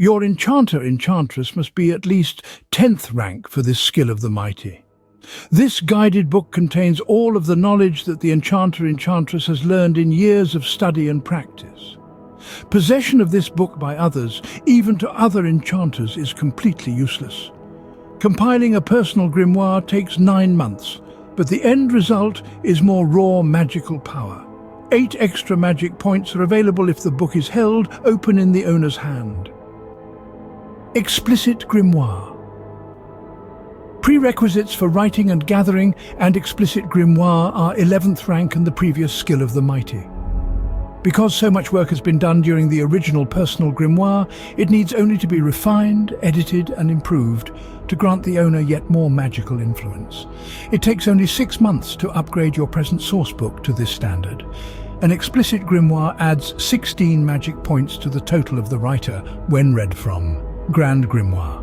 Your Enchantress must be at least 10th rank for this skill of the mighty. This guided book contains all of the knowledge that the Enchantress has learned in years of study and practice. Possession of this book by others, even to other enchanters, is completely useless. Compiling a personal grimoire takes 9 months, but the end result is more raw magical power. 8 extra magic points are available if the book is held open in the owner's hand. Explicit grimoire. Prerequisites for writing and gathering and explicit grimoire are 11th rank and the previous skill of the mighty. Because so much work has been done during the original personal grimoire, it needs only to be refined, edited and improved to grant the owner yet more magical influence. It takes only 6 months to upgrade your present sourcebook to this standard. An explicit grimoire adds 16 magic points to the total of the writer when read from Grand Grimoire.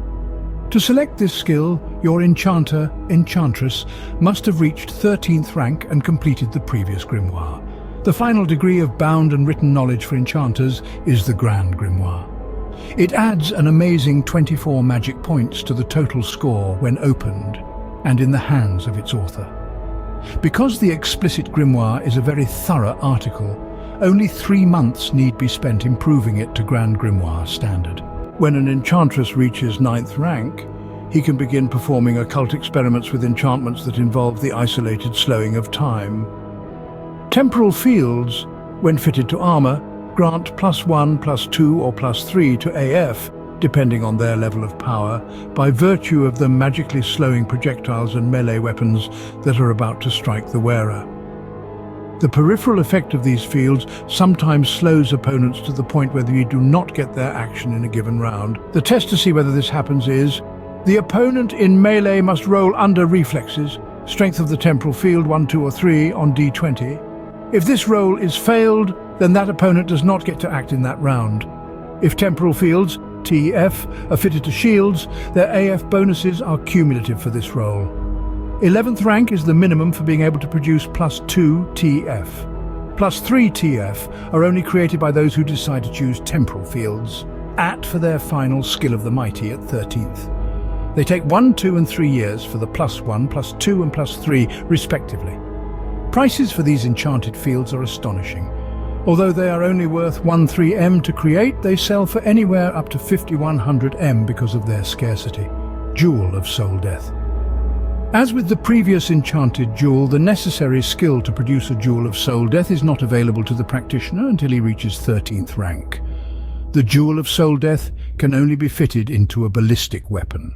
To select this skill, your Enchantress must have reached 13th rank and completed the previous grimoire. The final degree of bound and written knowledge for enchanters is the Grand Grimoire. It adds an amazing 24 magic points to the total score when opened and in the hands of its author. Because the explicit grimoire is a very thorough article, only 3 months need be spent improving it to Grand Grimoire standard. When an enchantress reaches 9th rank, he can begin performing occult experiments with enchantments that involve the isolated slowing of time. Temporal fields, when fitted to armor, grant +1, +2 or +3 to AF, depending on their level of power, by virtue of them magically slowing projectiles and melee weapons that are about to strike the wearer. The peripheral effect of these fields sometimes slows opponents to the point where they do not get their action in a given round. The test to see whether this happens is, the opponent in melee must roll under reflexes, strength of the temporal field 1, 2 or 3 on D20. If this roll is failed, then that opponent does not get to act in that round. If temporal fields, TF, are fitted to shields, their AF bonuses are cumulative for this roll. 11th rank is the minimum for being able to produce +2 TF. +3 TF are only created by those who decide to choose temporal fields, for their final skill of the mighty at 13th. They take 1, 2 and 3 years for the +1, +2 and +3 respectively. Prices for these enchanted fields are astonishing. Although they are only worth 13M to create, they sell for anywhere up to 5100M because of their scarcity. Jewel of Soul Death. As with the previous enchanted jewel, the necessary skill to produce a Jewel of Soul Death is not available to the practitioner until he reaches 13th rank. The Jewel of Soul Death can only be fitted into a ballistic weapon.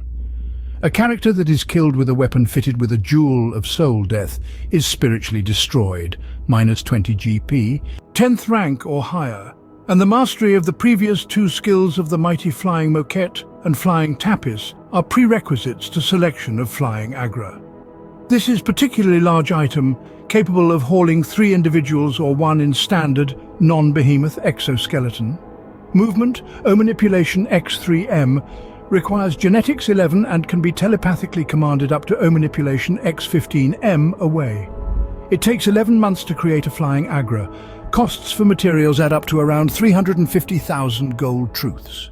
A character that is killed with a weapon fitted with a Jewel of Soul Death is spiritually destroyed, -20 GP, 10th rank or higher, and the mastery of the previous 2 skills of the mighty Flying Moquette and Flying Tapis are prerequisites to selection of Flying Agra. This is particularly large item, capable of hauling 3 individuals or 1 in standard, non-behemoth exoskeleton. Movement, O Manipulation X3M, requires Genetics 11 and can be telepathically commanded up to O Manipulation X15M away. It takes 11 months to create a Flying Agra. Costs for materials add up to around 350,000 gold truths.